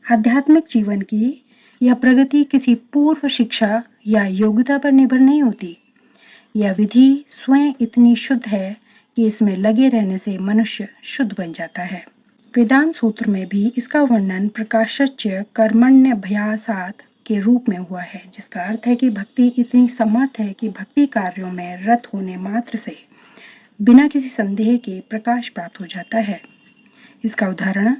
आध्यात्मिक जीवन की यह प्रगति किसी पूर्व शिक्षा या योग्यता पर निर्भर नहीं होती। यह विधि स्वयं इतनी शुद्ध है कि इसमें लगे रहने से मनुष्य शुद्ध बन जाता है। वेदांत सूत्र में भी इसका वर्णन प्रकाशच्य कर्मण्यभ्यासात् के रूप में हुआ है, जिसका अर्थ है कि भक्ति इतनी समर्थ है कि भक्ति कार्यों में रत होने मात्र से बिना किसी संदेह के प्रकाश प्राप्त हो जाता है। इसका उदाहरण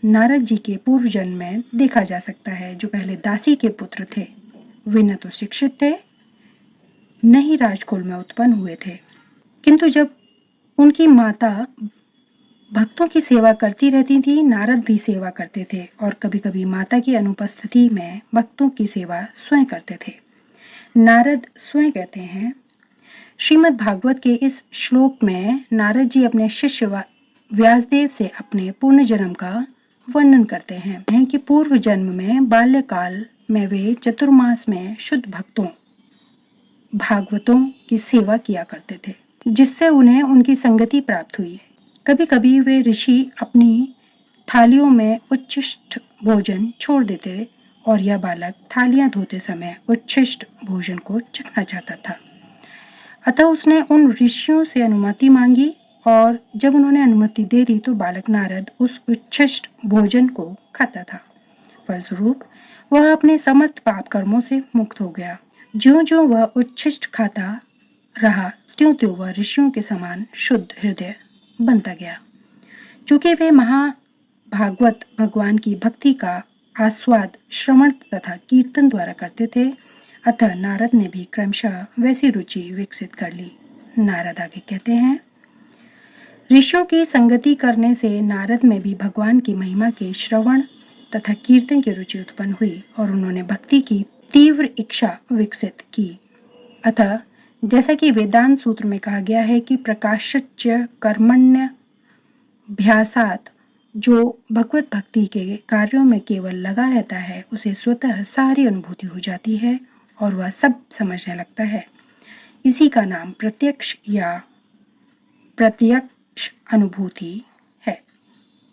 नारद जी के पूर्व जन्म में देखा जा सकता है, जो पहले दासी के पुत्र थे। वे न तो शिक्षित थे, न ही राजकुल में उत्पन्न हुए थे, किंतु जब उनकी माता भक्तों की सेवा करती रहती थी, नारद भी सेवा करते थे और कभी कभी माता की अनुपस्थिति में भक्तों की सेवा स्वयं करते थे। नारद स्वयं कहते हैं, श्रीमद् भागवत के इस श्लोक में नारद जी अपने शिष्य व्यासदेव से अपने पूर्ण जन्म का वर्णन करते हैं कि पूर्व जन्म में बाल्यकाल में वे चतुर्मास में शुद्ध भक्तों भागवतों की सेवा किया करते थे, जिससे उन्हें उनकी संगति प्राप्त हुई। कभी कभी वे ऋषि अपनी थालियों में उच्छिष्ट भोजन छोड़ देते और यह बालक थालियां धोते समय उच्छिष्ट भोजन को चखना चाहता था। अतः उसने उन ऋषियों से अनुमति मांगी और जब उन्होंने अनुमति दे दी तो बालक नारद उस उच्छिष्ट भोजन को खाता था। फलस्वरूप वह अपने समस्त पाप कर्मों से मुक्त हो गया। ज्यों ज्यों वह उच्छिष्ट खाता रहा, त्यों त्यों वह ऋषियों के समान शुद्ध हृदय बनता गया। चूंकि वे महाभागवत भगवान की भक्ति का आस्वाद श्रवण तथा कीर्तन द्वारा करते थे, अतः नारद ने भी क्रमशः वैसी रुचि विकसित कर ली। नारद आगे कहते हैं, ऋषियों की संगति करने से नारद में भी भगवान की महिमा के श्रवण तथा कीर्तन की रुचि उत्पन्न हुई और उन्होंने भक्ति की तीव्र इच्छा विकसित की। अतः जैसा कि वेदांत सूत्र में कहा गया है कि प्रकाशच्य कर्मण्यभ्यासात्, जो भगवत भक्ति के कार्यों में केवल लगा रहता है, उसे स्वतः सारी अनुभूति हो जाती है और वह सब समझने लगता है। इसी का नाम प्रत्यक्ष या प्रत्यक्ष अनुभूति